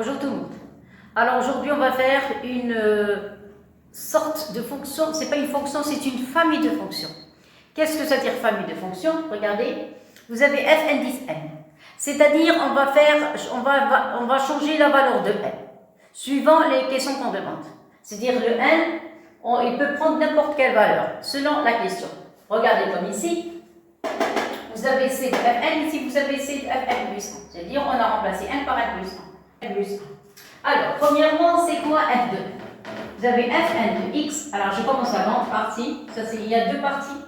Bonjour tout le monde. Alors aujourd'hui on va faire une sorte de fonction, c'est pas une fonction, c'est une famille de fonctions. Qu'est-ce que ça veut dire famille de fonctions? Regardez, vous avez f indice n. C'est-à-dire on va changer la valeur de n suivant les questions qu'on demande. C'est-à-dire le n, il peut prendre n'importe quelle valeur selon la question. Regardez comme ici. Vous avez c de fn, ici vous avez c de fn plus 1. C'est-à-dire on a remplacé n par n plus 1. n plus 1. Alors, premièrement, c'est quoi f2? Vous avez fn de x. Alors, je commence la grande partie. Ça, il y a deux parties.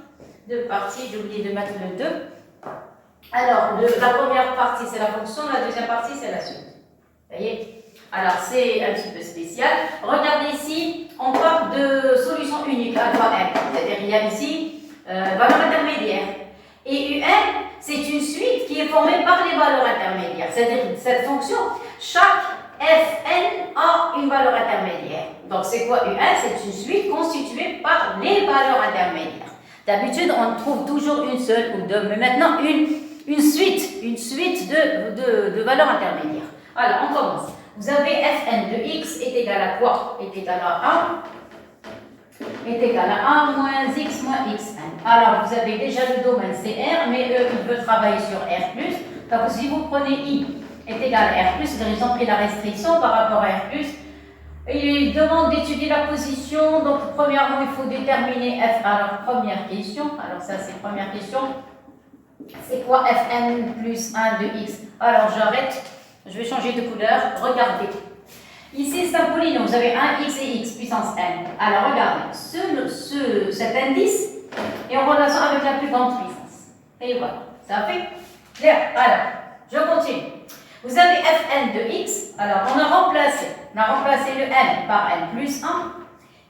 J'ai oublié de mettre le 2. Alors, la première partie, c'est la fonction. La deuxième partie, c'est la suite. Vous voyez? Alors, c'est un petit peu spécial. Regardez ici, on parle de solution unique, alpha n. C'est-à-dire, il y a ici valeur intermédiaire. Et un, c'est une suite qui est formée par les valeurs intermédiaires. C'est-à-dire, cette fonction, chaque fn a une valeur intermédiaire. Donc, c'est quoi un? C'est une suite constituée par les valeurs intermédiaires. D'habitude, on trouve toujours une seule ou deux, mais maintenant, une suite de valeurs intermédiaires. Alors, on commence. Vous avez fn de x est égal à quoi? Est égal à 1. Est égal à 1 moins x moins xn. Alors, vous avez déjà le domaine c'est R, mais eux, ils veulent travailler sur R+. Donc, si vous prenez I est égal à R+, ils ont pris la restriction par rapport à R+. Ils demandent d'étudier la position. Donc, premièrement, il faut déterminer F. Alors, première question. Alors, ça, c'est première question. C'est quoi Fn plus 1 de x? Alors, j'arrête. Je vais changer de couleur. Regardez. Ici, c'est un polynôme. Vous avez 1 x et x puissance n. Alors, regardez. Cet indice est en relation avec la plus grande puissance. Et voilà. Ça fait clair. Alors, je continue. Vous avez fn de x. Alors, on a remplacé le n par n plus 1.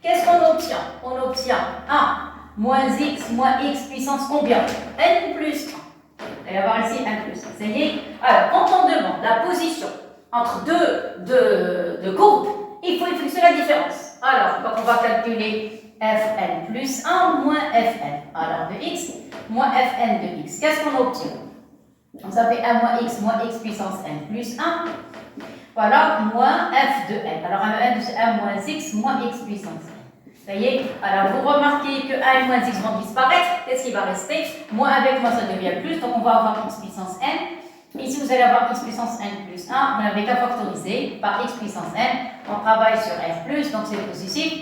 Qu'est-ce qu'on obtient? On obtient 1 moins x puissance combien? n plus 1. Il va y avoir ici n plus 1. Ça y est. Alors, quand on demande la position entre deux courbes, il faut fixer la différence. Alors, donc on va calculer fn plus 1 moins fn. Alors, de x moins fn de x. Qu'est-ce qu'on obtient? Donc, ça fait 1 moins x puissance n plus 1. Voilà, moins f de n. Alors, 1 moins x moins x puissance n. Ça y est. Alors, vous remarquez que 1 et moins x vont disparaître. Qu'est-ce qui va rester? Moins avec moins, ça devient plus. Donc, on va avoir x puissance n. Ici, vous allez avoir x puissance n plus 1. Vous n'avez qu'à factoriser par x puissance n. On travaille sur f+, donc c'est positif.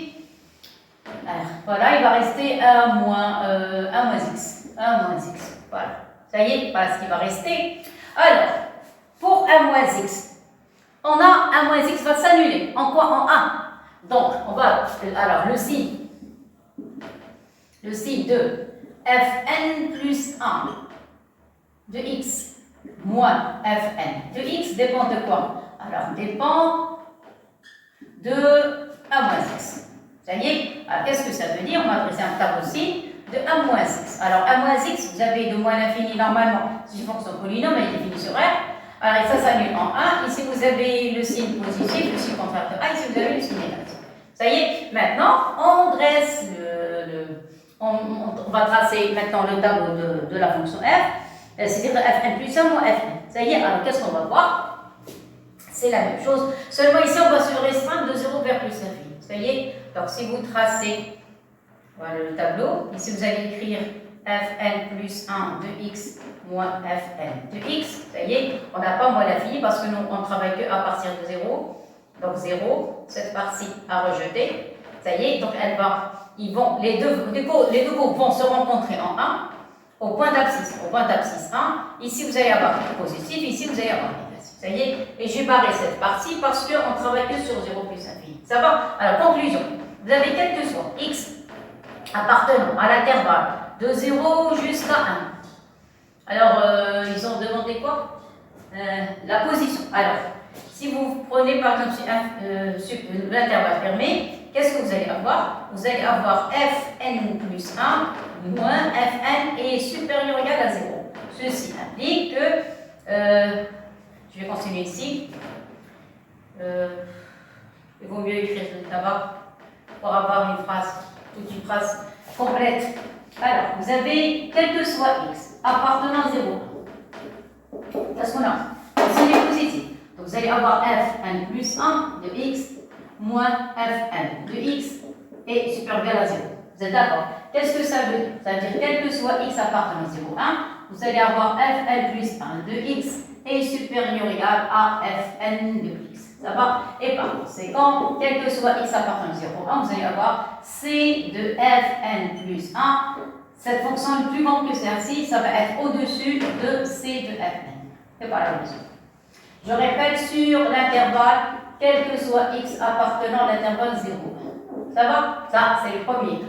Alors, voilà, il va rester 1 moins x. 1 moins x. Voilà. Ça y est, voilà ce qui va rester. Alors, pour 1 moins x, on a 1 moins x va s'annuler. En quoi? En 1. Donc, on va, alors, le signe de fn plus 1 de x moins fn de x dépend de quoi? Alors, dépend de 1 moins x. Ça y est? Alors, qu'est-ce que ça veut dire? On va adresser un tableau signe de 1 moins x. Alors, 1 moins x, vous avez de moins l'infini normalement. C'est une fonction polynôme, elle est définie sur R. Alors, ça s'annule en 1. Ici, vous avez le signe positif, le signe contraire de 1. Ici, vous avez le signe négatif. Ça y est? Maintenant, on dresse on va tracer maintenant le tableau de la fonction f. C'est-à-dire fn plus 1 moins fn. Ça y est? Alors, qu'est-ce qu'on va voir? C'est la même chose. Seulement, ici, on va se restreindre de 0 vers plus l'infini. Ça y est? Donc, si vous tracez voilà le tableau. Ici, vous allez écrire fn plus 1 de x moins fn de x. Ça y est, on n'a pas moins l'infini parce que nous, on ne travaille qu'à partir de 0. Donc 0, cette partie à rejeter. Ça y est, donc les deux courbes vont se rencontrer en 1 au point d'abscisse. Au point d'abscisse 1, ici vous allez avoir positif, ici vous allez avoir négatif. Ça y est, et j'ai barré cette partie parce qu'on ne travaille que sur 0 plus infini. Ça va? Alors, conclusion. Vous avez quel que soit x appartenant à l'intervalle de 0 jusqu'à 1. Alors, ils ont demandé quoi? La position. Alors, si vous prenez par exemple l'intervalle fermé, qu'est-ce que vous allez avoir? Vous allez avoir fn plus 1 moins fn est supérieur ou égal à 0. Ceci implique que, je vais continuer ici, il vaut mieux écrire là-bas pour avoir toute une phrase complète. Alors, vous avez quel que soit x appartenant à 0. Qu'est-ce qu'on a? Le signe est positif. Donc vous allez avoir fn plus 1 de x moins fn de x est supérieur ou égal à 0. Vous êtes d'accord? Qu'est-ce que ça veut dire? Ça veut dire quel que soit x appartenant à 0, 1, vous allez avoir fn plus 1 de x est supérieur ou égal à fn de x. Ça va? Et par conséquent, quel que soit x appartenant à 0, 1, vous allez avoir c de fn plus 1. Cette fonction est plus grande que celle-ci, ça va être au-dessus de c de fn. C'est pas la mesure. Je répète sur l'intervalle, quel que soit x appartenant à l'intervalle 0. Ça va? Ça, c'est le premier cas.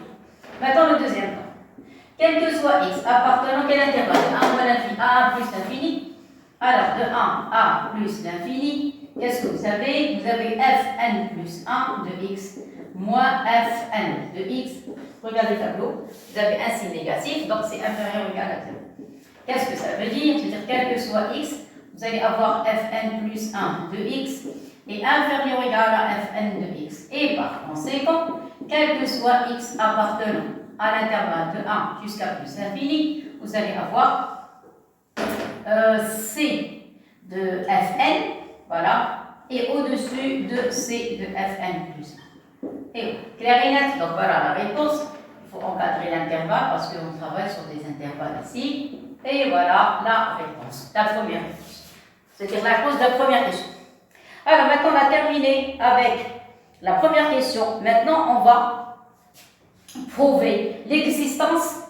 Maintenant, le deuxième cas. Quel que soit x appartenant à quel intervalle? De 1 moins l'infini, a plus l'infini. Alors, de 1 à plus l'infini, qu'est-ce que vous avez? Vous avez fn plus 1 de x moins fn de x. Regardez le tableau. Vous avez un signe négatif, donc c'est inférieur ou égal à 0. Qu'est-ce que ça veut dire? C'est-à-dire, quel que soit x, vous allez avoir fn plus 1 de x est inférieur ou égal à fn de x. Et par conséquent, quel que soit x appartenant à l'intervalle de 1 jusqu'à plus l'infini, vous allez avoir c de fn, voilà, et au-dessus de c de fn plus 1. Et clair et net, donc voilà la réponse. Il faut encadrer l'intervalle parce qu'on travaille sur des intervalles ici. Et voilà la réponse, la première réponse. C'est-à-dire la réponse de la première question. Alors maintenant, on a terminé avec la première question. Maintenant, on va prouver l'existence,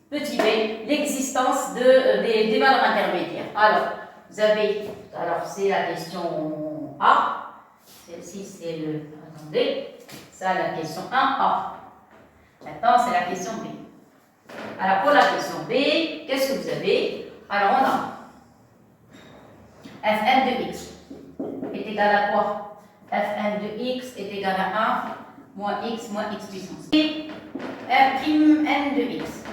petit b, l'existence des valeurs intermédiaires. Alors, vous avez, alors c'est la question A. Celle-ci, c'est le, attendez, ça la question 1A. Maintenant, c'est la question B. Alors, pour la question B, qu'est-ce que vous avez? Alors, on a fn de x est égal à quoi? Fn de x est égal à 1 moins x puissance. Et f'n de x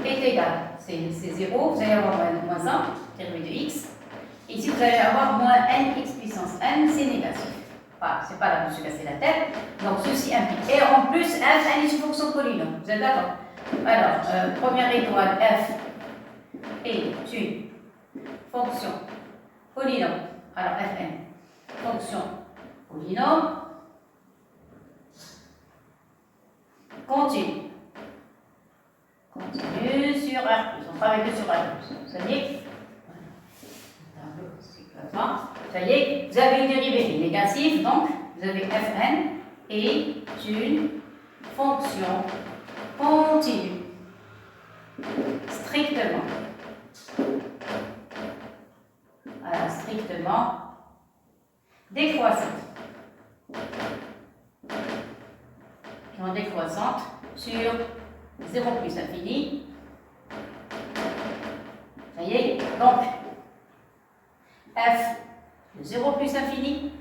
est égal, c'est 0, vous allez avoir moins 1, dérivé de x. Et ici, vous allez avoir moins nx puissance. N, c'est négatif. Voilà, c'est pas là que je me suis cassé la tête. Donc, ceci implique. Et en plus, fn est une fonction polynôme. Vous êtes d'accord? Alors, première étoile, f est une fonction polynôme. Alors, fn, fonction polynôme continue. Continue sur R+. On travaille que sur R+. Ça y est? Ça y est, vous avez une dérivée négative, donc vous avez fn est une fonction continue. Strictement. Alors, strictement décroissante. Décroissante sur 0 plus infini. Ça y est, donc f de 0 plus infini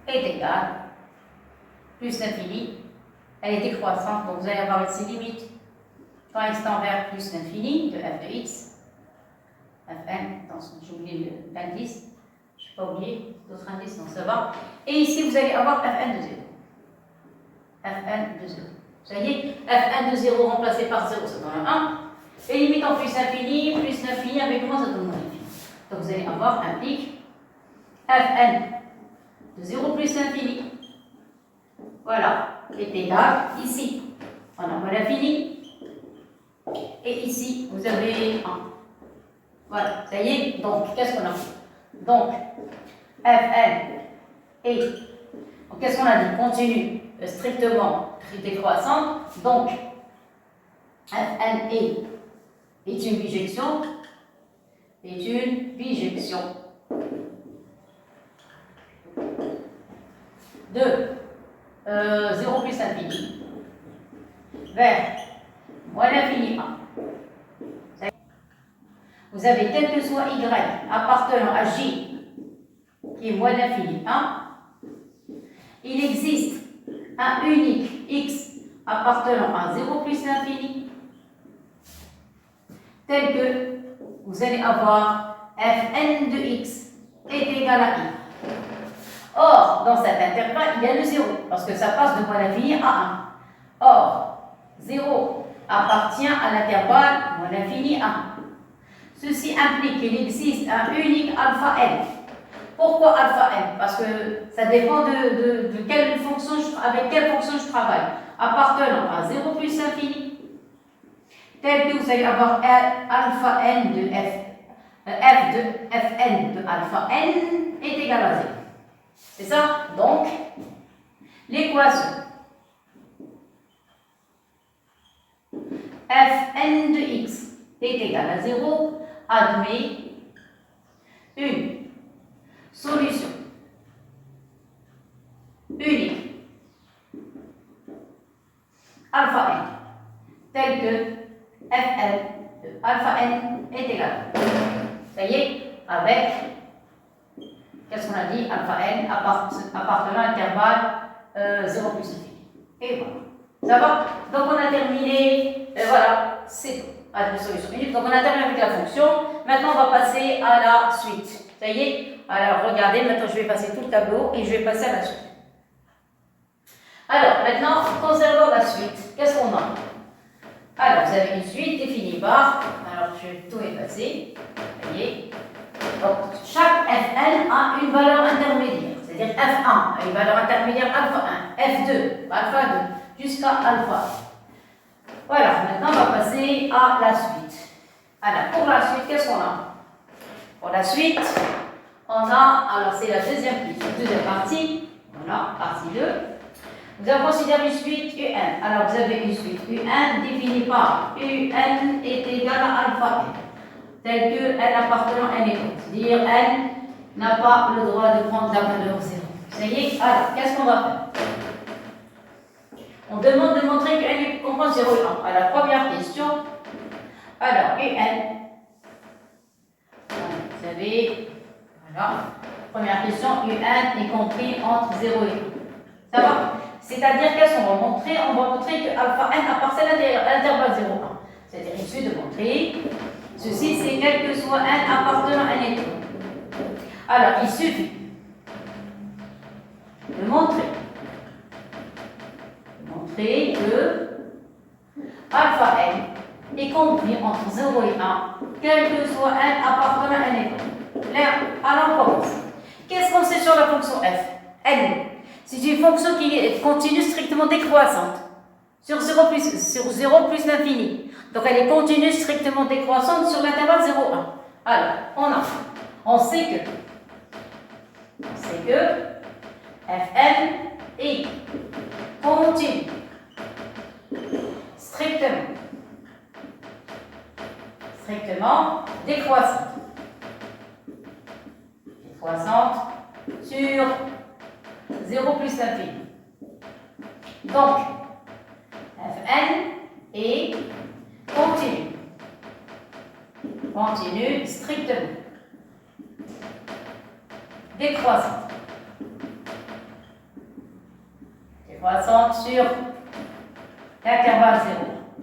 est égal plus l'infini. Elle est décroissante, donc vous allez avoir ici limite quand x tend vers plus l'infini de f de x. Fn, j'ai oublié l'indice, je n'ai pas oublié d'autres indices, donc ça va. Et ici, vous allez avoir fn de 0. Fn de 0. Ça y est, fn de 0 remplacé par 0, ça donne 1. Et limite en plus l'infini, avec moins, ça donne moins l'infini. Donc vous allez avoir implique fn de 0 plus l'infini, voilà, est égal ici. On a moins l'infini. Et ici, vous avez 1. Voilà, ça y est. Donc, qu'est-ce qu'on a? Donc, fn est, qu'est-ce qu'on a dit? Continue, strictement décroissante. Donc, fn est une bijection. De 0 plus infini vers moins l'infini 1. Vous avez quel que soit y appartenant à j qui est moins l'infini 1, il existe un unique x appartenant à 0 plus l'infini tel que vous allez avoir fn de x est égal à i. Or, dans cet intervalle, il y a le 0, parce que ça passe de moins l'infini à 1. Or, 0 appartient à l'intervalle moins l'infini à 1. Ceci implique qu'il existe un unique alpha n. Pourquoi alpha n? Parce que ça dépend de quelle fonction avec quelle fonction je travaille. Appartenant à 0 plus l'infini, tel que vous allez avoir alpha n de f de fn de alpha n est égal à 0. C'est ça? Donc, l'équation fn de x est égal à 0 admet une solution unique alpha n telle que fn de alpha n est égal à 0. Ça y est, avec, qu'est-ce qu'on a dit? Alpha n appartenant à l'intervalle 0 plus infini. Et voilà. Ça va? Donc on a terminé, voilà, c'est tout. Avec une solution unique. Donc on a terminé avec la fonction. Maintenant on va passer à la suite. Ça y est? Alors regardez, maintenant je vais passer tout le tableau et je vais passer à la suite. Alors maintenant, concernant la suite, qu'est-ce qu'on a? Alors vous avez une suite définie par, alors je vais tout effacer. Vous voyez? Donc chaque Fn a une valeur intermédiaire. C'est-à-dire F1 a une valeur intermédiaire alpha 1, F2, alpha 2, jusqu'à alpha 1. Voilà, maintenant on va passer à la suite. Alors pour la suite, qu'est-ce qu'on a? Pour la suite, on a, alors c'est la deuxième partie, voilà, partie 2. Nous avons considéré une suite UN. Alors vous avez une suite UN définie par UN est égal à alpha n, tel que n appartenant à n est bon. C'est-à-dire n n'a pas le droit de prendre la valeur 0. Ça y est, alors qu'est-ce qu'on va faire? On demande de montrer que n comprend 0 et 1. Alors première question. Alors UN. Vous savez, voilà. Première question, UN est compris entre 0 et 1. Ça va? C'est-à-dire qu'est-ce qu'on va montrer? On va montrer que alpha n appartient à l'intervalle 0, 1. C'est-à-dire, il suffit de montrer ceci, c'est quel que soit n appartenant à n est bon. Alors, il suffit de montrer que alpha n est compris entre 0 et 1, quel que soit n appartenant à n est bon. Là, alors on commence. Qu'est-ce qu'on sait sur la fonction f? N. C'est une fonction qui est continue strictement décroissante sur 0 plus l'infini. Donc elle est continue strictement décroissante sur l'intervalle 0, 1. Alors, on sait que Fn est continue strictement décroissante sur 0 plus l'infini. Donc, Fn est continue strictement décroissante sur l'intervalle 0.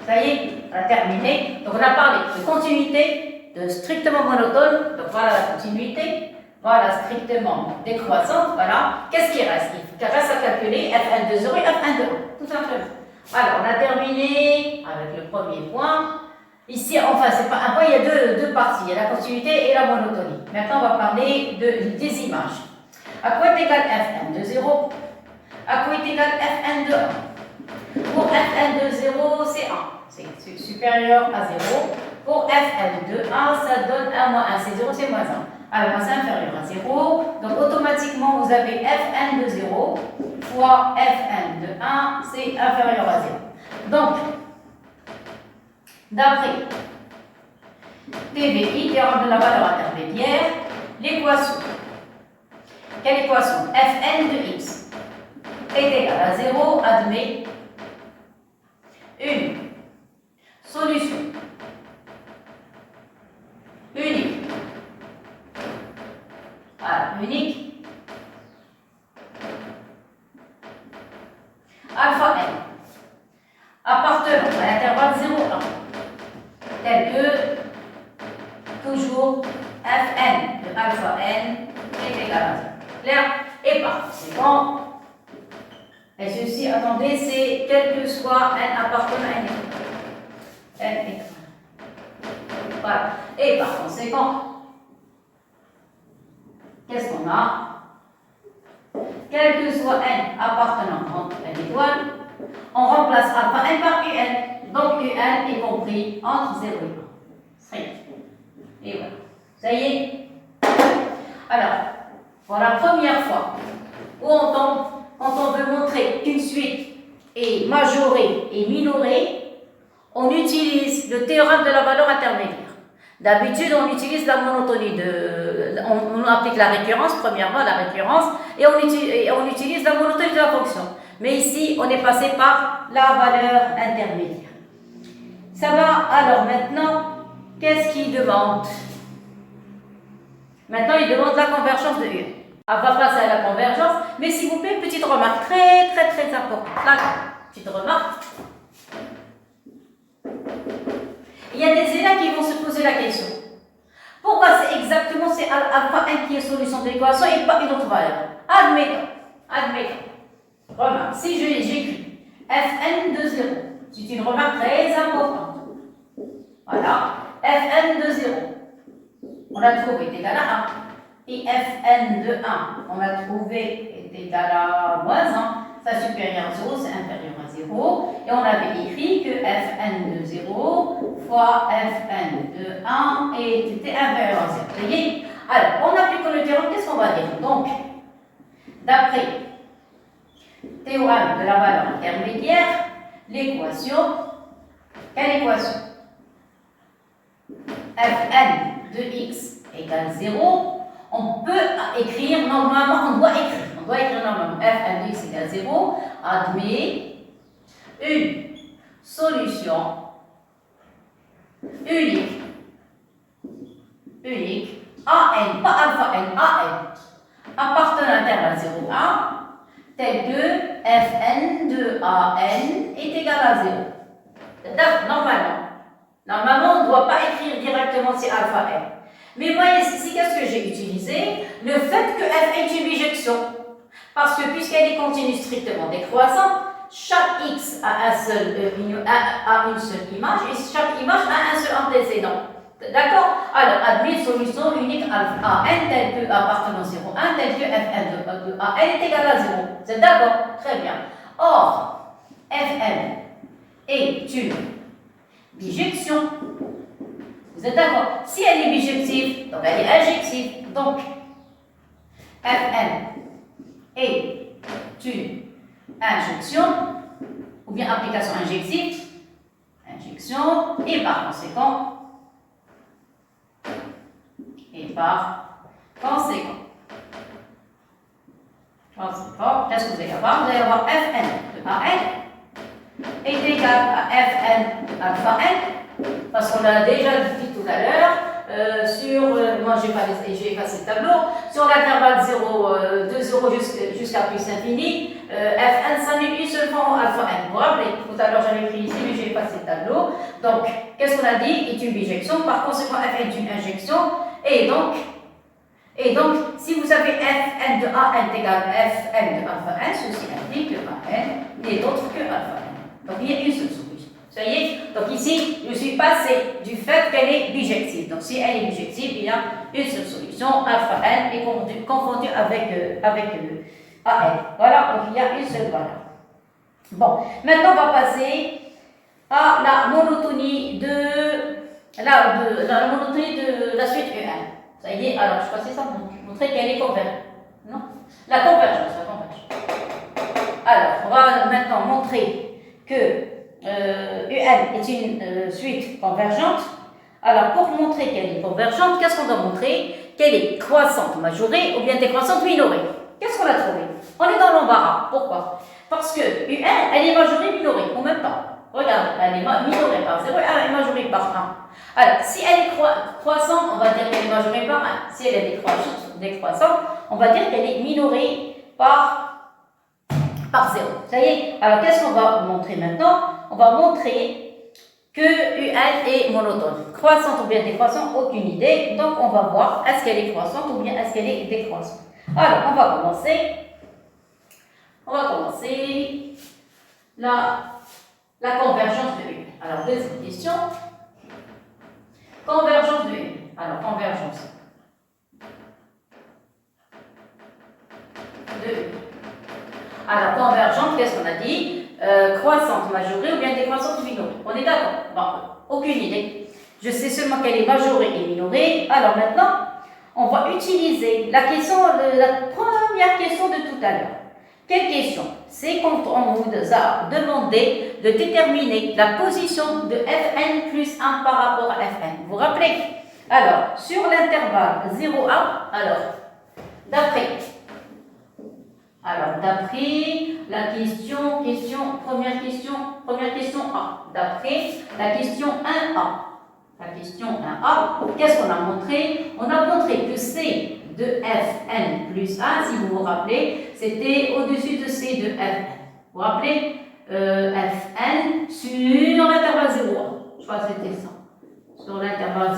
Ça y est, on a terminé. Donc on a parlé de continuité, de strictement monotone. Donc voilà la continuité. Voilà, strictement décroissante. Voilà. Qu'est-ce qui reste? Il reste à calculer Fn de 0 et Fn de 1. Tout simplement. Voilà, on a terminé avec le premier point. Ici, enfin, c'est pas un point, il y a deux parties. Il y a la continuité et la monotonie. Maintenant, on va parler des images. À quoi est égal Fn de 0? À quoi est égal Fn de 1? Pour Fn de 0, c'est 1. C'est supérieur à 0. Pour Fn de 1, ça donne 1 moins 1. C'est 0, c'est moins 1. Alors, c'est inférieur à 0. Donc, automatiquement, vous avez Fn de 0 fois Fn de 1, c'est inférieur à 0. Donc, d'après TVI, théorème de la valeur intermédiaire, l'équation. Quelle équation? Fn de x est égal à 0 admet une solution unique. Voilà, unique. Alpha n appartenant à l'intervalle 0, 1, tel que toujours Fn de alpha n est égal à 0. Clair? Et par conséquent, et ceci, attendez, c'est quel que soit n appartenant à n. N est Voilà. Et par conséquent, qu'est-ce qu'on a? Quel que soit n appartenant entre n étoile, on remplace alpha n par un. Donc un est compris entre 0 et 1. Et voilà. Ça y est. Alors, pour la première fois où on tombe, quand on veut montrer qu'une suite est majorée et minorée, on utilise le théorème de la valeur intermédiaire. D'habitude, on utilise la monotonie on applique la récurrence, premièrement la récurrence, et on utilise la monotonie de la fonction. Mais ici, on est passé par la valeur intermédiaire. Ça va, alors maintenant, qu'est-ce qu'il demande? Maintenant, il demande la convergence de U. On va passer à la convergence, mais s'il vous plaît, une petite remarque très importante. Là, petite remarque. Il y a des élèves qui vont se poser la question. Pourquoi c'est exactement alpha 1 qui est solution de l'équation et pas une autre valeur? Admettons. Remarque, si j'écris Fn de 0, c'est une remarque très importante. Voilà, Fn de 0, on l'a trouvé est égal à 1. Et Fn de 1, on l'a trouvé est égal à moins 1. Ça supérieur à 0, c'est inférieur à 0. Et on avait écrit que Fn de 0 fois Fn de 1 était inférieur à 0. Vous voyez? Alors, on applique le théorème, qu'est-ce qu'on va dire? Donc, d'après théorème de la valeur intermédiaire, l'équation, quelle équation? Fn de x égale 0. On peut écrire normalement, on doit écrire normalement Fn de x égale 0, admet une solution unique, AN, pas alpha n, AN, appartenant à l'intervalle 0, 1, tel que Fn de AN est égal à 0. Normalement, on ne doit pas écrire directement c'est alpha n. Mais voyez ici, qu'est-ce que j'ai utilisé? Le fait que f est une bijection. Parce que puisqu'elle est continue strictement décroissante, chaque x a une seule image et chaque image a un seul antécédent. D'accord? Alors, admis solution unique à n tel que appartenant 0, 1 tel que fn de a n est égal à 0. C'est d'accord? Très bien. Or, fn est une bijection. Vous êtes d'accord? Si elle est bijective, donc elle est injective. Donc, Fn est une injection, ou bien application injective, et par conséquent, qu'est-ce que vous allez avoir? Vous allez avoir Fn de AN est égal à Fn alpha n, parce qu'on l'a déjà dit tout à l'heure, moi j'ai effacé le tableau, sur l'intervalle 0, de 0 jusqu'à plus infini, Fn s'annule une seule fois en alpha n. Vous vous rappelez, tout à l'heure j'avais écrit ici, mais j'ai effacé le tableau. Donc, qu'est-ce qu'on a dit? Est une bijection, par conséquent Fn est une injection, et donc, si vous avez Fn de AN égale Fn de alpha n, ceci indique que AN n'est autre que alpha n. Donc, il y a une seule solution. Ça y est? Donc, ici, je suis passé du fait qu'elle est bijective. Donc, si elle est bijective, il y a une seule solution. Alpha n est confondu avec AN. Voilà, donc il y a une seule valeur. Bon, maintenant, on va passer à la monotonie de la suite UN. Ça y est, alors je passais ça pour montrer qu'elle est convergente. Non? La convergence. Alors, on va maintenant montrer que UN est une suite convergente. Alors, pour montrer qu'elle est convergente, qu'est-ce qu'on doit montrer? Qu'elle est croissante majorée ou bien décroissante minorée. Qu'est-ce qu'on a trouvé? On est dans l'embarras. Pourquoi? Parce que UN, elle est majorée minorée en même temps. Regarde, elle est minorée par 0 et elle est majorée par 1. Alors, si elle est croissante, on va dire qu'elle est majorée par 1. Si elle est décroissante, on va dire qu'elle est minorée par 0. Ça y est. Alors, qu'est-ce qu'on va montrer maintenant? On va montrer que UN est monotone. Croissante ou bien décroissante, aucune idée. Donc, on va voir est-ce qu'elle est croissante ou bien est-ce qu'elle est décroissante. Alors, on va commencer la convergence de UN. Alors, deuxième question. Convergence de n. Alors, convergence de n. Alors, convergente, qu'est-ce qu'on a dit? Croissante majorée ou bien décroissante minorée. On est d'accord? Bon, aucune idée. Je sais seulement qu'elle est majorée et minorée. Alors maintenant, on va utiliser la première question de tout à l'heure. Quelle question? C'est quand on vous a demandé de déterminer la position de Fn plus 1 par rapport à Fn. Vous vous rappelez? Alors, sur l'intervalle 0, 1, d'après la première question A, d'après la question 1A. La question 1A, qu'est-ce qu'on a montré? On a montré que C de Fn plus 1, si vous vous rappelez, c'était au-dessus de C de Fn. Vous vous rappelez? Fn sur l'intervalle 0,1. Je crois que c'était ça. Sur l'intervalle 0,1.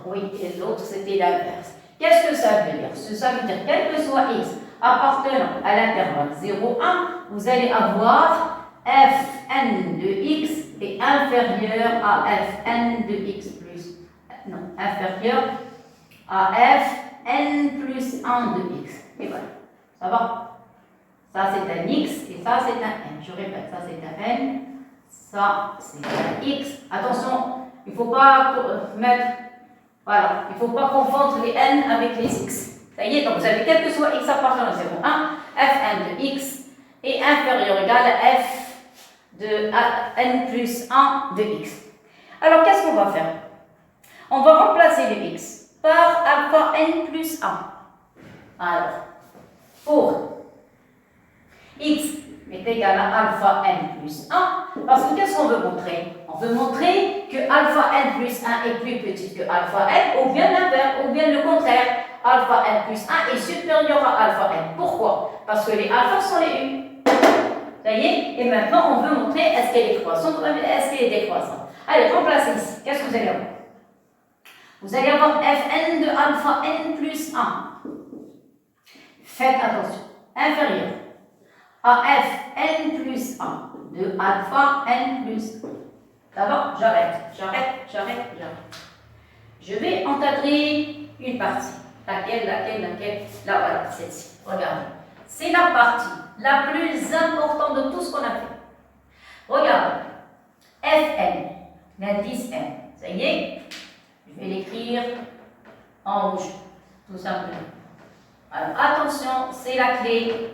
Oui, et l'autre, c'était l'inverse. Qu'est-ce que ça veut dire? Ça veut dire, quel que soit x appartenant à l'intervalle 0,1, vous allez avoir Fn de x est inférieur à Fn de x plus. Non, inférieur à Fn plus 1 de x. Et voilà. Ça va? Ça, c'est un x et ça, c'est un n. Je répète, ça, c'est un n. Ça, c'est un x. Attention, il ne faut pas mettre... Voilà, il ne faut pas confondre les n avec les x. Ça y est, donc vous avez quel que soit x appartenant à 0,1, Fn de x est inférieur ou égal à f de n plus 1 de x. Alors, qu'est-ce qu'on va faire? On va remplacer le x par alpha n plus 1. Alors, pour x est égal à alpha n plus 1, parce que qu'est-ce qu'on veut montrer? On veut montrer que alpha n plus 1 est plus petit que alpha n, ou bien l'inverse, ou bien le contraire. Alpha n plus 1 est supérieur à alpha n. Pourquoi? Parce que les alphas sont les u. Ça y est? Et maintenant, on veut montrer est-ce qu'elle est croissante ou est-ce qu'elle est décroissante. Allez, remplacez ici. Qu'est-ce que vous allez avoir? Vous allez avoir Fn de alpha n plus 1. Faites attention. Inférieur à Fn plus 1 de alpha n plus 1. D'abord, j'arrête. Je vais encadrer une partie. Laquelle? Là, voilà, celle-ci. Regardez. C'est la partie la plus importante de tout ce qu'on a fait. Regardez. Fn, l'indice n. Ça y est? Je vais l'écrire en rouge, tout simplement. Alors, attention, c'est la clé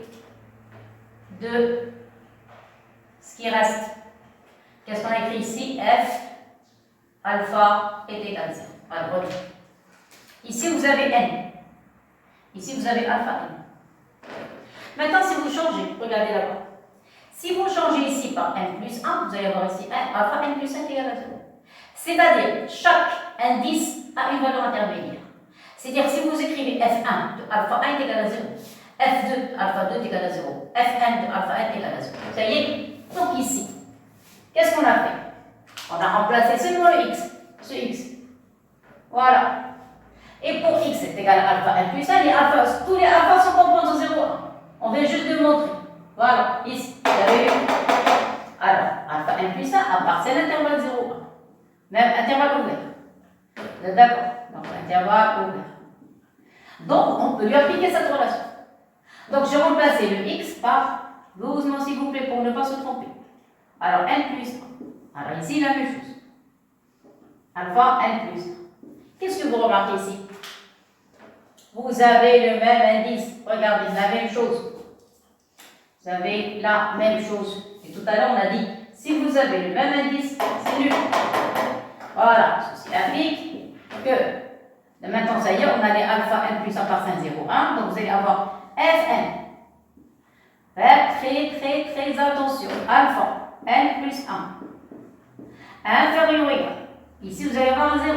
de ce qui reste. Qu'est-ce qu'on a écrit ici? F alpha est égal à 0. Alors, regardez. Ici, vous avez n. Ici, vous avez alpha n. Maintenant, si vous changez, regardez là-bas. Si vous changez ici par n plus 1, vous allez avoir ici alpha n plus 1 égale à 0. C'est-à-dire, chaque indice a une valeur intermédiaire. C'est-à-dire, si vous écrivez f1 de alpha 1 est égal à 0, f2 de alpha 2 est égal à 0, fn de alpha n est égal à 0. Ça y est? Donc ici, qu'est-ce qu'on a fait? On a remplacé seulement le x, ce x. Voilà. Et pour x est égal à alpha n plus 1, tous les alphas sont composés en 0,1. On vient juste de montrer. Voilà, ici, vous avez vu. Alors, alpha n plus 1 appartient à l'intervalle 0,1. Même intervalle ouvert. Vous êtes d'accord? Donc, intervalle ouvert. Donc, on peut lui appliquer cette relation. Donc, je remplace le x par, doucement s'il vous plaît, pour ne pas se tromper. Alors, n plus 1. Alors, ici, la même chose. Alpha n plus 1. Qu'est-ce que vous remarquez ici? Vous avez le même indice. Regardez, la même chose. Vous avez la même chose. Et tout à l'heure, on a dit, si vous avez le même indice, c'est nul. Voilà, ceci implique que, maintenant, ça y est, on a les alpha n plus 1 par 5, 0, 1. Donc, vous allez avoir Fn. Faites très attention. Alpha n plus 1. Inférieur ou égal. Ici, vous allez avoir un 0.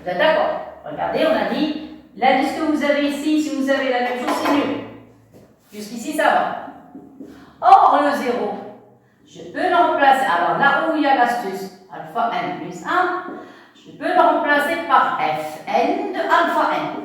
Vous êtes d'accord? Regardez, on a dit, l'indice que vous avez ici, si vous avez la même chose, c'est nul. Jusqu'ici, ça va. Or, le 0, je peux le remplacer. Alors, là où il y a l'astuce, alpha n plus 1, je peux le remplacer par Fn de alpha n.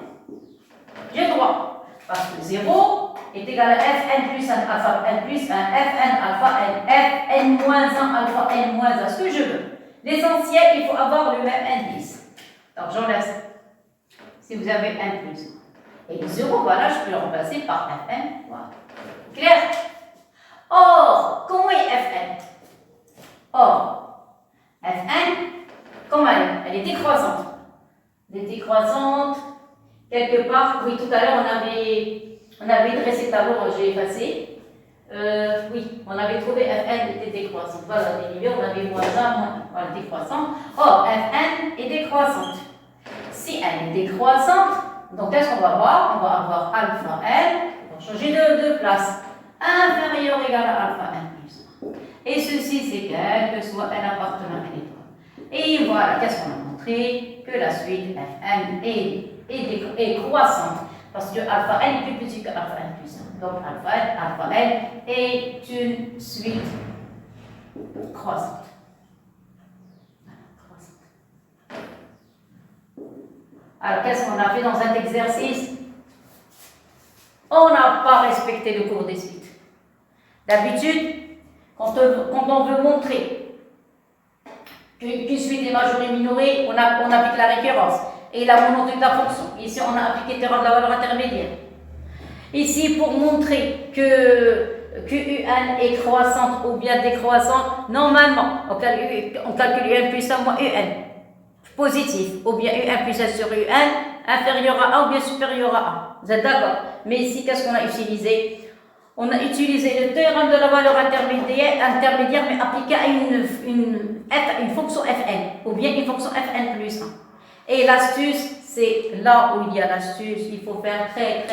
J'ai le droit. Parce que 0 est égal à Fn plus 1 alpha n plus 1, Fn alpha n, Fn moins 1 alpha n moins 1, ce que je veux. L'essentiel, il faut avoir le même indice. Donc j'enlève ça. Si vous avez 1 plus 1. Et le 0, voilà, je peux le remplacer par Fn. Voilà. Clair? Or, comment est Fn? Or, Fn, comment elle est? Elle est décroissante. Elle est décroissante. Quelque part, oui, tout à l'heure, on avait dressé le tableau, j'ai effacé. Oui, on avait trouvé Fn était décroissante. Voilà, dérivé, on avait moins 1, moins 1. Voilà, décroissante. Or, Fn est décroissante. Si elle est décroissante, donc qu'est-ce qu'on va voir? On va avoir alpha n, on va changer de place. Inférieur ou égal à alpha n plus 1. Et ceci, c'est quel que soit n appartenant à l'étoile. Et voilà, qu'est-ce qu'on a montré? Que la suite Fn est croissante. Parce que alpha n est plus petit que alpha n plus 1. Donc alpha n est une suite croissante. Alors, qu'est-ce qu'on a fait dans cet exercice? On n'a pas respecté le cours des suites. D'habitude, quand on veut montrer qu'une suite est majorée ou minorée, on applique la référence et la monotype de la fonction. Ici, on a appliqué théorème de la valeur intermédiaire. Ici, pour montrer que un est croissante ou bien décroissante, normalement, on calcule un plus 1 moins un. Positif, ou bien un plus 1 sur un inférieur à 1 ou bien supérieur à 1. Vous êtes d'accord? Mais ici, qu'est-ce qu'on a utilisé? On a utilisé le théorème de la valeur intermédiaire mais appliqué à une fonction fn, ou bien une fonction fn plus 1. Et l'astuce, c'est là où il y a l'astuce, il faut faire très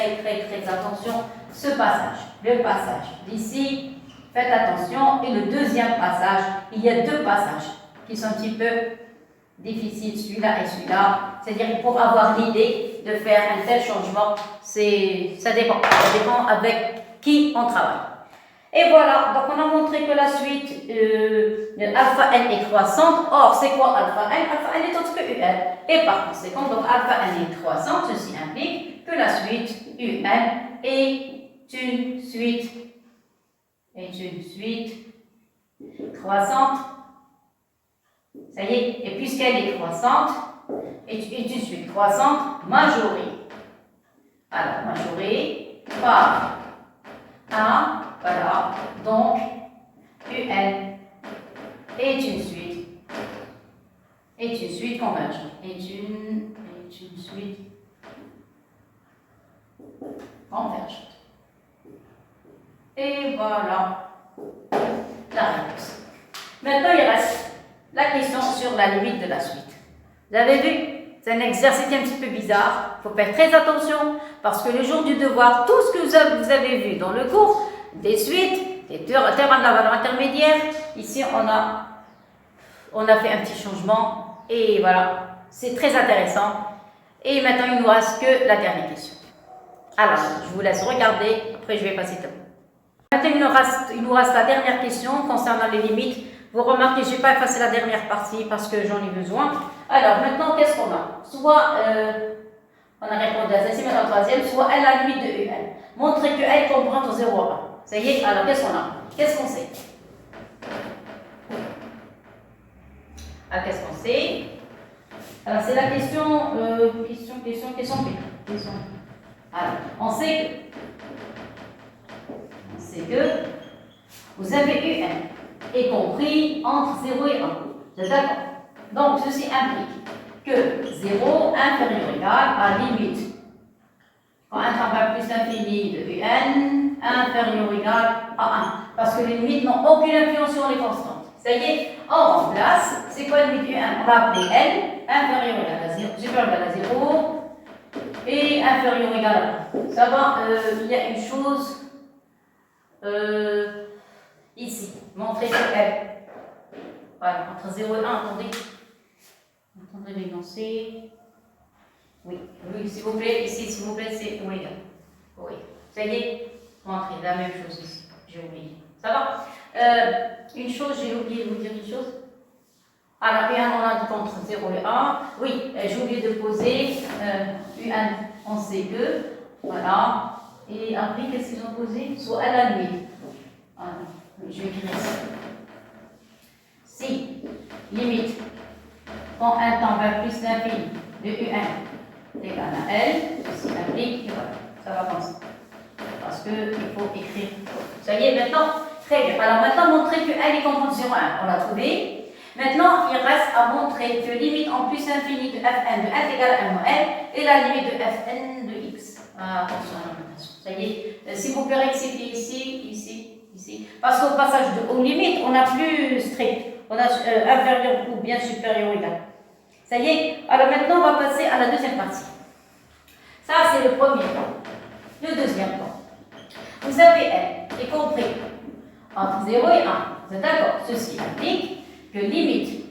attention, ce passage. Le passage d'ici, faites attention. Et le deuxième passage, il y a deux passages qui sont un petit peu difficile, celui-là et celui-là. C'est-à-dire pour avoir l'idée de faire un tel changement, ça dépend avec qui on travaille. Et voilà, donc on a montré que la suite alpha n est croissante. Or, c'est quoi alpha n? Alpha n est autre que un. Et par conséquent, donc alpha n est croissante, ceci implique que la suite un est une suite croissante. Ça y est, et puisqu'elle est croissante, est une suite croissante majorée. Alors, majorée par 1, voilà, donc UN est une suite convergente. Est une suite convergente. Et voilà la réponse. Maintenant, il reste la question sur la limite de la suite. Vous avez vu? C'est un exercice un petit peu bizarre. Il faut faire très attention parce que le jour du devoir, tout ce que vous avez vu dans le cours, des suites, des théorèmes de la valeur intermédiaire, ici on a fait un petit changement et voilà, c'est très intéressant. Et maintenant, il ne nous reste que la dernière question. Alors, je vous laisse regarder, après je vais passer le temps. Maintenant, il nous reste la dernière question concernant les limites. Vous remarquez, je n'ai pas effacé la dernière partie parce que j'en ai besoin. Alors, maintenant, qu'est-ce qu'on a? Soit, on a répondu à celle-ci, maintenant troisième, soit elle a la limite de UN. Montrer que elle comprend entre 0 à 1. Ça y est, alors qu'est-ce qu'on a? Qu'est-ce qu'on sait? Alors, qu'est-ce qu'on sait? Alors, c'est la question P. Alors, on sait que vous avez UN est compris entre 0 et 1. Vous êtes d'accord? Donc, ceci implique que 0 inférieur ou égal à limite, quand 1 tend plus l'infini de UN, inférieur ou égal à 1. Parce que les limites n'ont aucune influence sur les constantes. Ça y est, on remplace. C'est quoi la limite du 1? On va appeler L, inférieur ou égal à 0, supérieur ou égal à 0, et inférieur ou égal à 1. Ça va, il y a une chose ici, montrer que L. Voilà, entre 0 et 1, attendez l'énoncé. Oui, s'il vous plaît, ici, s'il vous plaît, c'est ou égal. Oui, ça y est, montrer la même chose ici, j'ai oublié. Ça va? Une chose, j'ai oublié de vous dire une chose. Alors, U1, on a dit entre 0 et 1. Oui, j'ai oublié de poser U1, on sait que. Voilà. Et après, qu'est-ce qu'ils ont posé? Soit à la limite. Voilà. Je vais écrire ça. Si, limite, quand 1 tend vers plus l'infini de UN égale à L, ceci implique, et voilà, ça va comme ça. Parce qu'il faut écrire. Ça y est, maintenant, très bien. Alors maintenant, montrer que L est composé sur 1, on l'a trouvé. Maintenant, il reste à montrer que limite en plus infini de Fn de n égale à 1 moins L et la limite de Fn de x. Attention à la notation. Ça y est, si vous pouvez rectifier ici, ici, ici. Parce qu'au passage aux limites, on n'a plus strict. On a inférieur ou bien supérieur ou égal. Ça y est, alors maintenant on va passer à la deuxième partie. Ça c'est le premier point. Le deuxième point. Vous avez L qui est compris entre 0 et 1. Vous êtes d'accord? Ceci implique que limite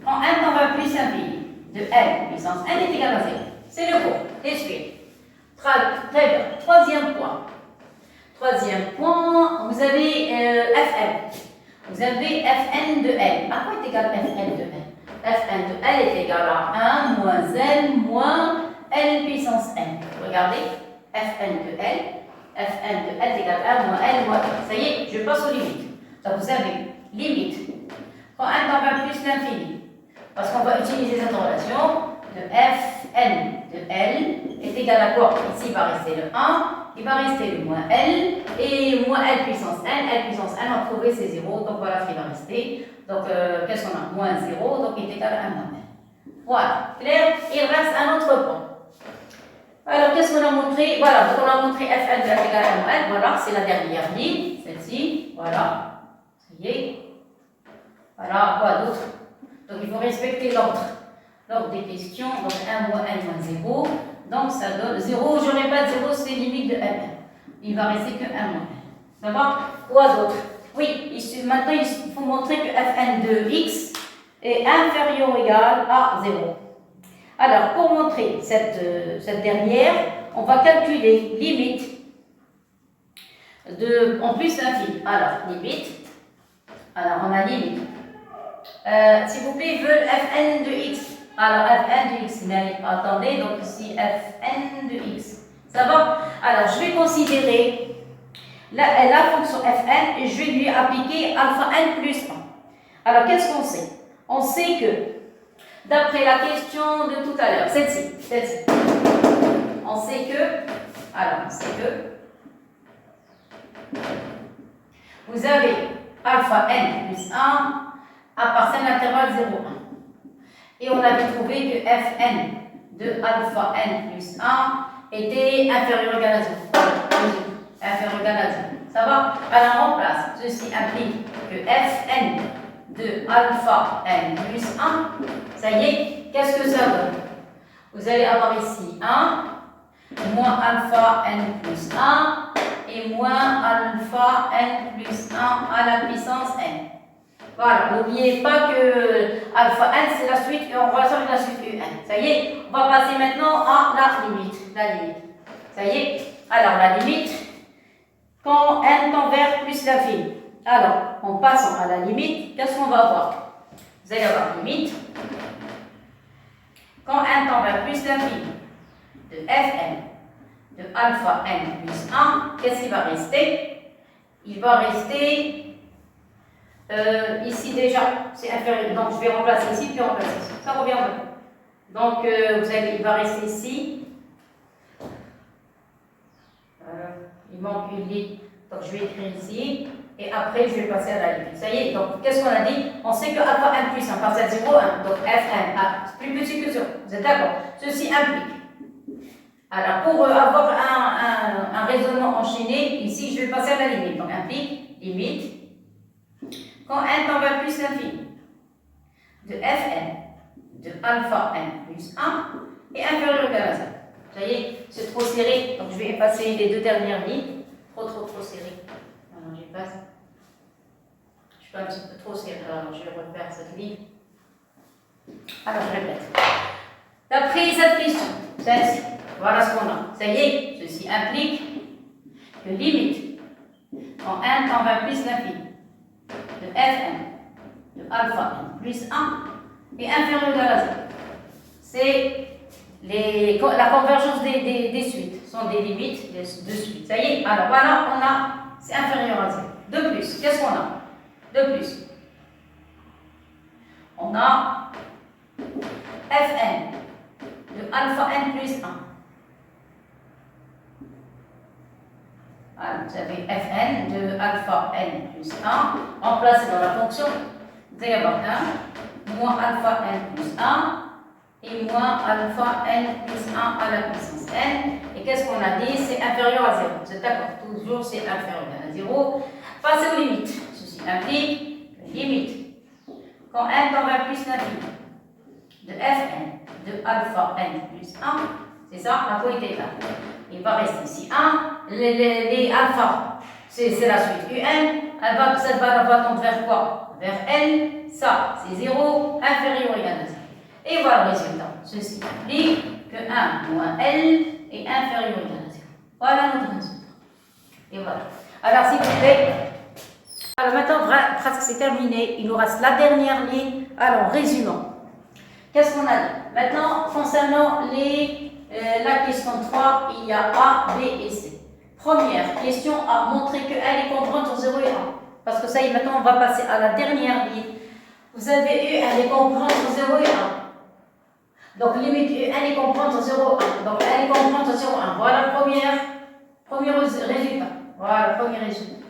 en 1 temps va plus infini de L puissance n est égal à 0. C'est le cours. Et suite. Très bien. Troisième point. Troisième point, vous avez Fn. Vous avez Fn de L. À quoi est égal Fn de L? Fn de L est égal à 1 moins L moins L puissance n. Regardez, Fn de L. Fn de L est égal à 1 moins L moins n. Ça y est, je passe aux limites. Donc vous avez limite. Quand 1 tend vers plus l'infini, parce qu'on va utiliser cette relation, de Fn de L est égal à quoi? Ici, il va rester le 1, il va rester le moins L, et moins L puissance n, on a trouvé c'est 0, donc voilà ce qui va rester. Donc, qu'est-ce qu'on a? Moins 0, donc il est égal à 1 moins n. Voilà, clair? Il reste un autre point. Alors, qu'est-ce qu'on a montré? Voilà, donc on a montré Fn de L égale à 1 moins n, voilà, c'est la dernière ligne, celle-ci, voilà, ça y est. Voilà, quoi d'autre? Donc, il faut respecter l'ordre. L'ordre des questions, donc 1 moins n moins 0, donc ça donne 0, je répète, 0 c'est limite de n. Il va rester que 1 moins n. Ça va? Quoi d'autre? Oui, maintenant il faut montrer que Fn de x est inférieur ou égal à 0. Alors, pour montrer cette dernière, on va calculer limite en plus infini. Alors, limite, alors on a limite. S'il vous plaît, veulent Fn de x. Alors, Fn de x, mais attendez, donc ici Fn de x. Ça va? Alors, je vais considérer la fonction Fn et je vais lui appliquer alpha n plus 1. Alors, qu'est-ce qu'on sait? On sait que, d'après la question de tout à l'heure, celle-ci, on sait que, vous avez alpha n plus 1 appartient à l'intervalle 0, 1. Et on avait trouvé que Fn de alpha n plus 1 était inférieur ou égal à 0. Inférieur ou égal à 0. Ça va? Alors on remplace. Ceci implique que Fn de alpha n plus 1, ça y est, qu'est-ce que ça donne? Vous allez avoir ici 1 moins alpha n plus 1 et moins alpha n plus 1 à la puissance n. Voilà, n'oubliez pas que alpha n c'est la suite, en relation avec la suite un. Ça y est, on va passer maintenant à la limite. Ça y est, alors la limite, quand n tend vers plus l'infini. Alors, en passant à la limite, qu'est-ce qu'on va avoir? Vous allez avoir limite, quand n tend vers plus l'infini, de Fn de alpha n plus 1, qu'est-ce qui va rester? Il va rester ici déjà, c'est inférieur, donc je vais remplacer ici, puis remplacer ici. Ça revient au même. Donc il va rester ici. Il manque une ligne, donc je vais écrire ici, et après je vais passer à la limite. Ça y est, donc qu'est-ce qu'on a dit? On sait que alpha n plus 1 passe à 0, 1, donc Fn c'est plus petit que 0. Vous êtes d'accord? Ceci implique. Alors pour avoir un raisonnement enchaîné, ici je vais passer à la limite. Donc implique, limite. Quand n tend vers plus l'infini, de Fn de alpha n plus 1 est inférieur ou égal à 0. Ça y est, c'est trop serré, donc je vais effacer les deux dernières lignes. Trop serré. Alors j'efface. Je suis un petit peu trop serré, alors je vais refaire cette ligne. Alors je répète. D'après cette question, celle-ci, voilà ce qu'on a. Ça y est, ceci implique que limite, quand n tend vers plus l'infini, de Fn de alpha n plus 1 est inférieur ou égal à 0. C'est la convergence des suites, sont des limites de suite. Ça y est, alors voilà, c'est inférieur à 0. De plus, qu'est-ce qu'on a? De plus, on a Fn de alpha n plus 1. Voilà, vous avez fn de alpha n plus 1, remplacé dans la fonction, vous allez avoir 1, moins alpha n plus 1, et moins alpha n plus 1 à la puissance n. Et qu'est-ce qu'on a dit? C'est inférieur à 0. Vous êtes d'accord? Toujours c'est inférieur à 0. Passez aux limites. Ceci implique limite. Quand n tend vers plus l'infini de fn de alpha n plus 1, c'est ça, la quantité là. Il va rester ici 1. Les alpha, c'est la suite un. Cette valeur va tendre vers quoi? Vers n. Ça, c'est 0, inférieur ou égal à 0. Et voilà le résultat. Ceci implique que 1 moins L est inférieur ou égal à 0. Voilà notre résultat. Et voilà. Alors, s'il vous plaît. Alors maintenant, presque c'est terminé. Il nous reste la dernière ligne. Alors, résumons. Qu'est-ce qu'on a dit? Maintenant, concernant la question 3, il y a A, B et C. Première question A, montrer que L est congruente entre 0 et 1. Parce que ça y est, maintenant, on va passer à la dernière ligne. Vous avez eu L est congruente entre 0 et 1. Donc, limite L est congruente entre 0 et 1. Donc, L est congruente entre 0 et 1. Voilà le premier résultat. Voilà le premier résultat.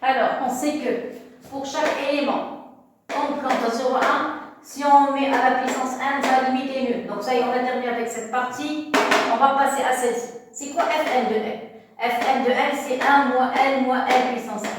Alors, on sait que pour chaque élément congruent entre 0 et 1, si on met à la puissance n, sa limite est nulle. Donc, ça y est, on a terminé avec cette partie. On va passer à celle-ci. C'est quoi Fn de L? Fn de L, c'est 1 moins L puissance n.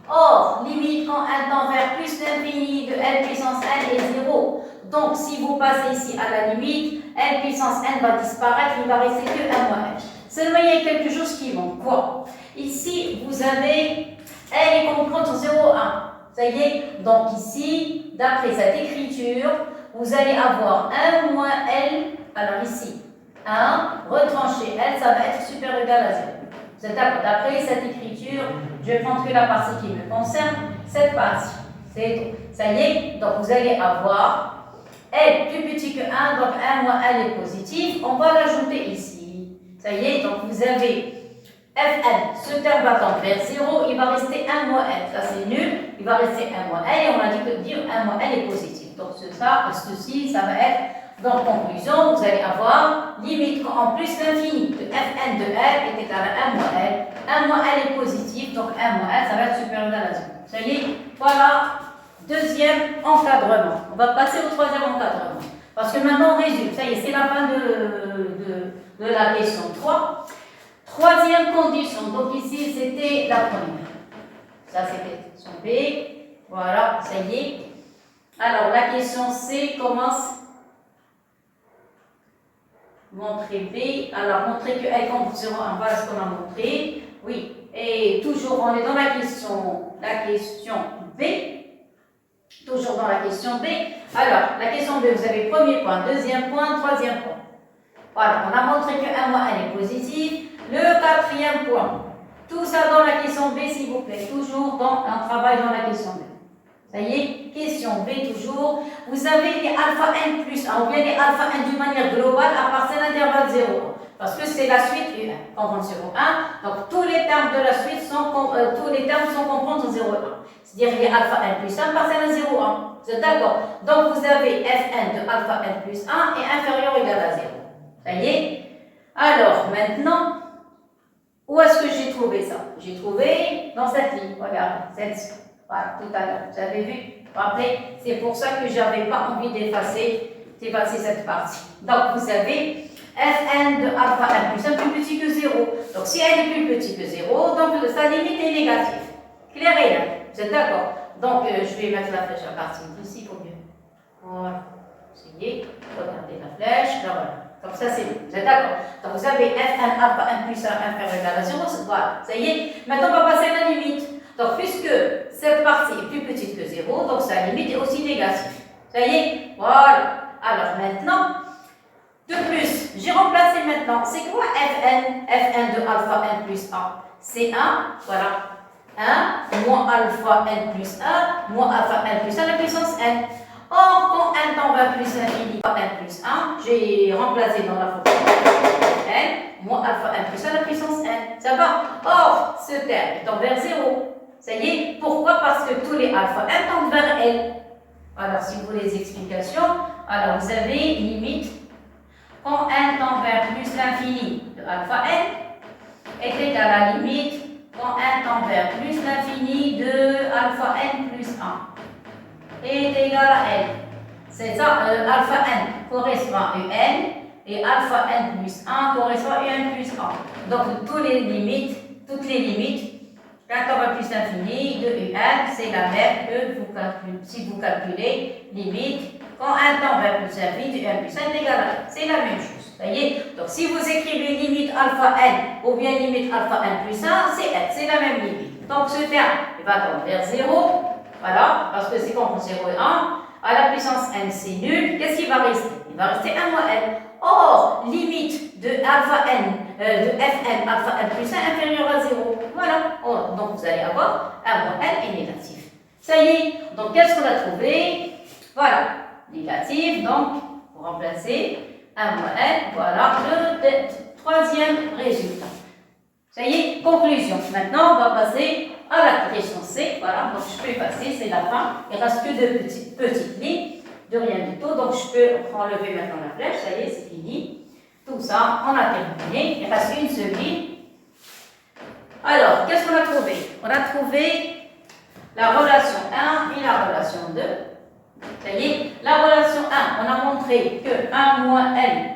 Or, limite quand n tend vers plus l'infini de L puissance n est 0. Donc, si vous passez ici à la limite, L puissance n va disparaître, il ne va rester que 1 moins L. Seulement, il y a quelque chose qui manque. Quoi? Ici, vous avez L est congruente entre 0 et 1. Ça y est, donc ici, d'après cette écriture, vous allez avoir 1 moins L, alors ici, 1, retranché L, ça va être supérieur ou égal à 0. Vous êtes d'accord? D'après cette écriture, je vais prendre que la partie qui me concerne, cette partie. C'est tout. Ça y est, donc vous allez avoir L plus petit que 1, donc 1 moins L est positif. On va l'ajouter ici. Ça y est, donc vous avez Fn, ce terme va tendre vers 0, il va rester 1 moins L. Ça c'est nul, il va rester 1 moins L et on a dit que dire 1 moins L est positif. Donc ceci, ça va être, dans conclusion, vous allez avoir limite quand en plus l'infini de Fn de L est égal à 1 moins L. 1 moins L est positif, donc 1 moins L, ça va être supérieur à 0. Ça y est, voilà, deuxième encadrement. On va passer au troisième encadrement. Parce que maintenant on résume, ça y est, c'est la fin de la question 3. Troisième condition, donc ici c'était la première. Ça c'était question B. Voilà, ça y est. Alors la question C commence. Montrer B. Alors montrer que L compte 0, 1. Voilà ce qu'on a montré. Oui. Et toujours on est dans la question B. Toujours dans la question B. Alors la question B, vous avez premier point, deuxième point, troisième point. Voilà, on a montré que 1 moins L est positif. Le quatrième point, tout ça dans la question B, s'il vous plaît, toujours dans un travail dans la question B. Ça y est, question B toujours. Vous avez les alpha n plus 1, ou bien les alpha n d'une manière globale à partir de l'intervalle 0. Parce que c'est la suite U1, comprendre 0, 1. Donc tous les termes de la suite sont comprendre 0, 1. C'est-à-dire les alpha n plus 1 parcelle à 0, 1. Vous êtes d'accord? Donc vous avez Fn de alpha n plus 1 est inférieur ou égal à 0. Ça y est? Alors maintenant, où est-ce que j'ai trouvé ça? J'ai trouvé dans cette ligne. Regardez, celle-ci. Voilà, tout à l'heure. Vous avez vu? Vous vous rappelez? C'est pour ça que je n'avais pas envie d'effacer cette partie. Donc, vous avez Fn de alpha n plus 1 plus petit que 0. Donc, si elle est plus petit que 0, donc sa limite est négative. Clair et net. Vous êtes d'accord? Donc, je vais mettre la flèche à partir d'ici pour mieux. Voilà. Essayez. Regardez la flèche. Là, voilà. Donc ça c'est bon, vous êtes d'accord? Donc vous avez Fn alpha n plus 1 inférieur ou égal à 0, voilà, ça y est. Maintenant on va passer à la limite. Donc puisque cette partie est plus petite que 0, donc sa limite est aussi négative. Ça y est, voilà. Alors maintenant, de plus, j'ai remplacé maintenant, c'est quoi Fn de alpha n plus 1? C'est 1, voilà. 1 moins alpha n plus 1 moins alpha n plus 1 la puissance n. Or, quand n tend vers plus l'infini, n plus 1, j'ai remplacé dans la fonction n, moins alpha n plus 1 la puissance n. Ça va? Or, ce terme tend vers 0. Ça y est, pourquoi? Parce que tous les alpha n tendent vers L. Alors, si vous voulez les explications, alors vous avez limite quand n tend vers plus l'infini de alpha n est égal à la limite quand n tend vers plus l'infini de alpha n plus 1 est égal à n. C'est ça, alpha n correspond à un et alpha n plus 1 correspond à un plus 1. Donc toutes les limites, quand on va plus l'infini de un, c'est la même que si vous calculez limite quand n tend vers plus l'infini de 1 plus 1 est égal à 1. C'est la même chose. Voyez? Donc si vous écrivez limite alpha n ou bien limite alpha n plus 1, c'est la même limite. Donc ce terme il va tendre vers 0. Voilà, parce que c'est contre 0 et 1. À la puissance n, c'est nul. Qu'est-ce qui va rester? Il va rester 1 moins n. Or, limite de alpha n, de fn alpha n plus 1 inférieur à 0. Voilà. Or, donc vous allez avoir 1 moins n est négatif. Ça y est. Donc qu'est-ce qu'on a trouvé? Voilà. Négatif. Donc, pour remplacer 1 moins n, voilà le troisième résultat. Ça y est. Conclusion. Maintenant, on va passer à la question C, voilà, donc je peux effacer, c'est la fin, il ne reste que deux petites lignes, de rien du tout, donc je peux enlever maintenant la flèche, ça y est, c'est fini. Tout ça, on a terminé, il reste une seule ligne. Alors, qu'est-ce qu'on a trouvé? On a trouvé la relation 1 et la relation 2. Ça y est, la relation 1, on a montré que 1 moins n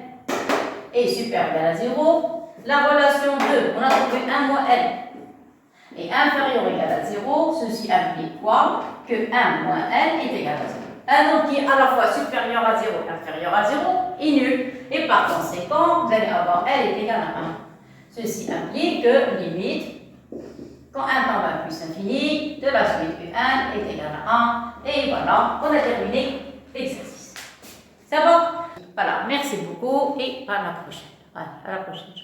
est supérieur à 0. La relation 2, on a trouvé 1 moins n est inférieur ou égal à 0, ceci implique quoi? Que 1 moins n est égal à 0. Un nombre qui est à la fois supérieur à 0 et inférieur à 0 est nul. Et par conséquent, vous allez avoir L est égal à 1. Ceci implique que limite, quand 1 tend vers plus infini, de la suite U1 est égal à 1. Et voilà, on a terminé l'exercice. Ça va? Voilà, merci beaucoup et à la prochaine. Allez, à la prochaine.